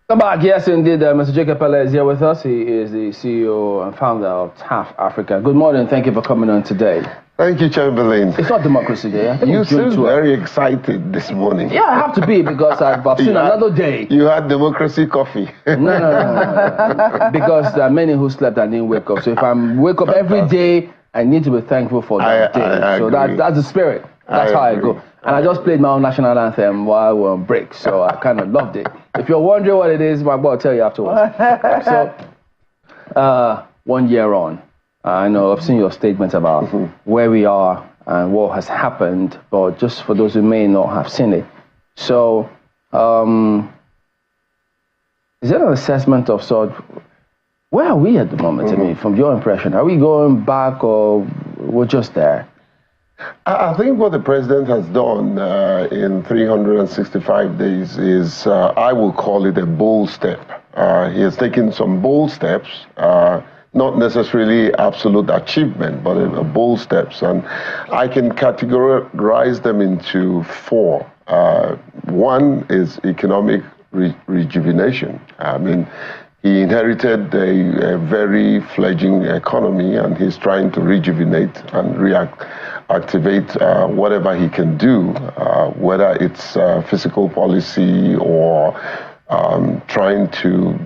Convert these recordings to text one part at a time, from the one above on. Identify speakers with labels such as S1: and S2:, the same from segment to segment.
S1: Come back. Yes, indeed. Mr. Jacob Epelle is here with us. He is the CEO and founder of TAF Africa. Good morning. Thank you for coming on today.
S2: Thank you, Chamberlain.
S1: It's not Democracy Day.
S2: You seem very excited this morning.
S1: Yeah, I have to be because I've seen another day.
S2: You had democracy coffee.
S1: No. Because there are many who slept and didn't wake up. So if I wake up every day, I need to be thankful for that day. So that's the spirit. That's how I go. And I just played my own national anthem while we were on break. So I kind of loved it. If you're wondering what it is, my boy will tell you afterwards. So 1 year on. I know I've seen your statement about where we are and what has happened, but just for those who may not have seen it. So, is there an assessment of sort, where are we at the moment? I mean, from your impression, are we going back or we're just there?
S2: I think what the president has done in 365 days is, I will call it a bold step. He has taken some bold steps, not necessarily absolute achievement, but bold steps. And I can categorize them into four. One is economic rejuvenation. I mean, he inherited a very fledgling economy, and he's trying to rejuvenate and reactivate whatever he can do, whether it's fiscal policy or trying to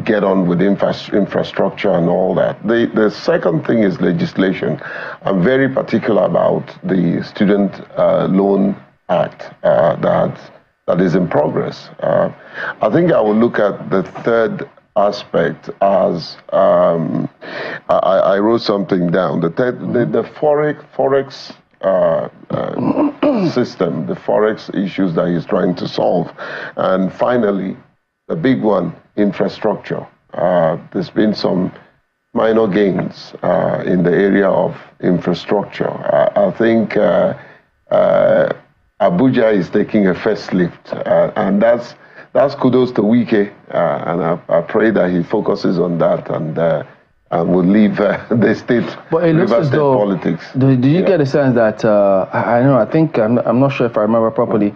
S2: get on with infrastructure and all that. The second thing is legislation. I'm very particular about the Student Loan Act that is in progress. I think I will look at the third aspect as, I wrote something down, the Forex system, the Forex issues that he's trying to solve. And finally, the big one, infrastructure. There's been some minor gains in the area of infrastructure. I think Abuja is taking a first lift, and that's kudos to Wike, and I pray that he focuses on that and will leave the state, River State politics.
S1: Did you get a sense that, I'm not sure if I remember properly,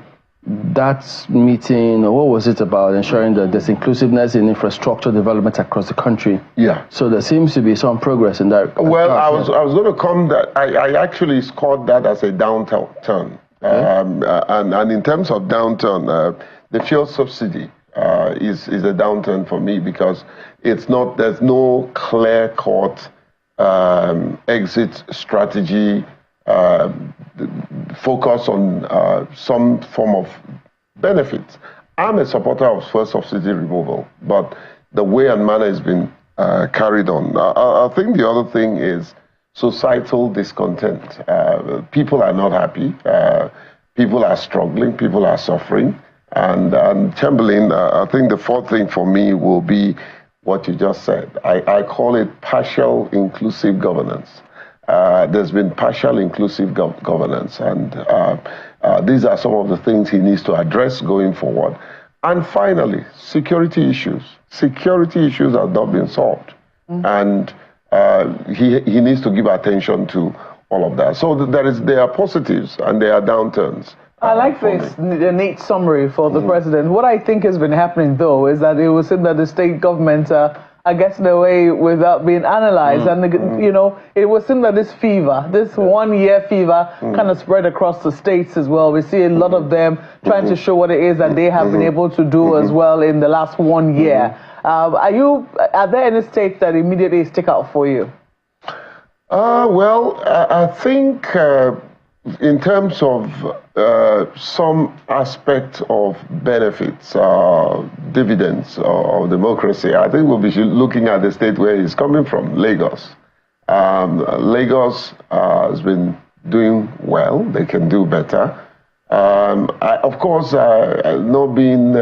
S1: that meeting, or what was it about, ensuring that there's inclusiveness in infrastructure development across the country? Yeah. So there seems to be some progress in that.
S2: Well, I was going to come that, I actually scored that as a downturn. And in terms of downturn, the fuel subsidy is a downturn for me, because there's no clear-cut exit strategy, focus on some form of benefits. I'm a supporter of fuel subsidy removal, but the way and manner has been carried on. I think the other thing is societal discontent. People are not happy. People are struggling. People are suffering. And Chamberlain, I think the fourth thing for me will be what you just said. I call it partial inclusive governance. There's been partial inclusive governance, and these are some of the things he needs to address going forward. And finally, security issues. Security issues have not been solved, and he needs to give attention to all of that. So there are positives and there are downturns.
S3: I like this neat summary for the president. What I think has been happening, though, is that it was in that the state government are getting away without being analyzed. And, you know, it was in that this fever, this 1 year fever kind of spread across the states as well. We see a lot of them trying to show what it is that they have been able to do as well in the last 1 year. Are there any states that immediately stick out for you?
S2: Well, I think in terms of some aspect of benefits, dividends of democracy, I think we'll be looking at the state where he's coming from, Lagos. Lagos has been doing well. They can do better. Of course, not being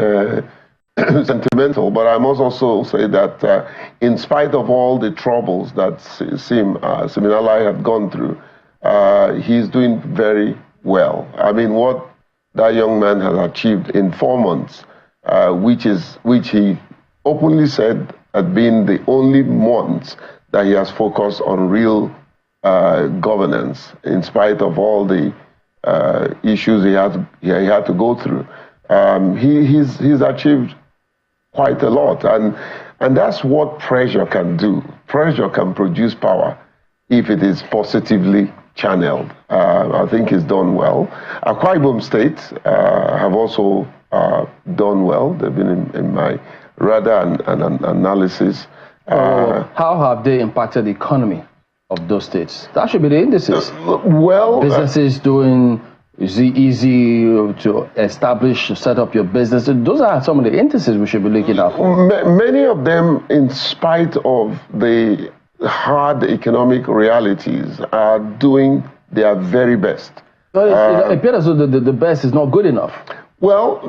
S2: sentimental, but I must also say that in spite of all the troubles that Siminalai have gone through, he's doing very well. I mean, what that young man has achieved in 4 months, which he openly said had been the only months that he has focused on real governance, in spite of all the issues he had to go through. He's achieved quite a lot. And that's what pressure can do. Pressure can produce power if it is positively channeled. I think it's done well. Akwa Ibom State have also done well. They've been in my radar and analysis.
S1: How have they impacted the economy of those states? That should be the indices. Businesses doing, is it easy to establish, to set up your business? Those are some of the indices we should be looking at for.
S2: Many of them, in spite of the hard economic realities, are doing their very best.
S1: It appears as though the best is not good enough.
S2: Well,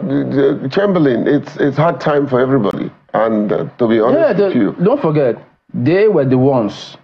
S2: Chamberlain, it's hard time for everybody. And to be honest with you,
S1: don't forget, they were the ones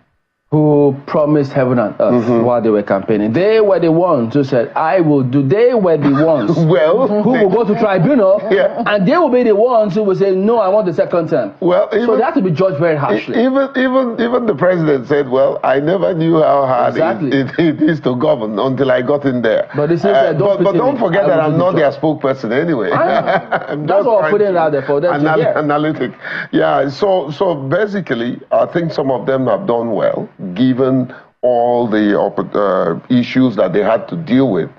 S1: who promised heaven and earth while they were campaigning. They were the ones who said, I will do. They were the ones who will go to tribunal, and they will be the ones who will say, no, I want the second term. So they have to be judged very harshly.
S2: Even the president said, well, I never knew how hard it is to govern until I got in there.
S1: But
S2: don't forget that I'm not their spokesperson anyway.
S1: That's what I'm putting it out there for them to hear.
S2: Analytic. Yeah, so basically, I think some of them have done well, given all the issues that they had to deal with.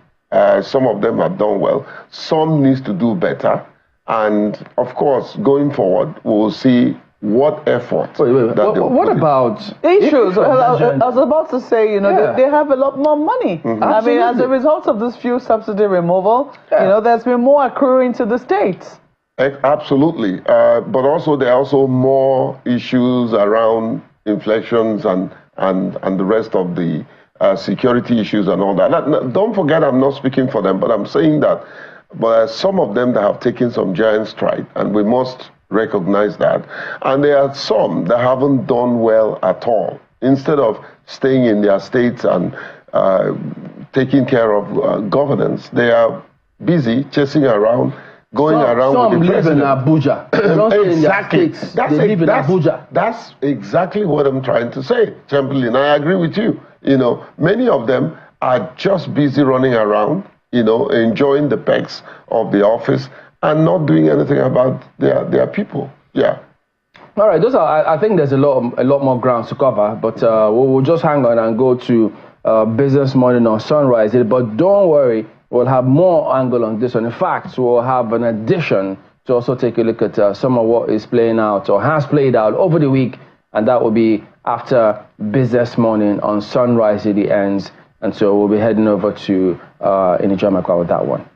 S2: Some of them have done well. Some needs to do better. And, of course, going forward, we'll see what effort.
S1: What about
S3: issues? I was about to say, they have a lot more money. I mean, as a result of this fuel subsidy removal, there's been more accruing to the states.
S2: Absolutely. But also, there are also more issues around inflections and the rest of the security issues and all that. Don't forget, I'm not speaking for them, but I'm saying that some of them that have taken some giant stride, and we must recognize that. And there are some that haven't done well at all. Instead of staying in their states and taking care of governance, they are busy chasing around, going around with the president.
S1: Some live in Abuja. They don't stay in their states. They live in Abuja.
S2: That's exactly what I'm trying to say, Chamberlain. I agree with you. Many of them are just busy running around, enjoying the perks of the office and not doing anything about their people. Yeah.
S1: All right. I think there's a lot more grounds to cover, but we'll just hang on and go to Business Morning on Sunrise. But don't worry. We'll have more angle on this one. In fact, we'll have an addition to also take a look at some of what is playing out or has played out over the week, and that will be after Business Morning on Sunrise City ends. And so we'll be heading over to Inijamakwa with that one.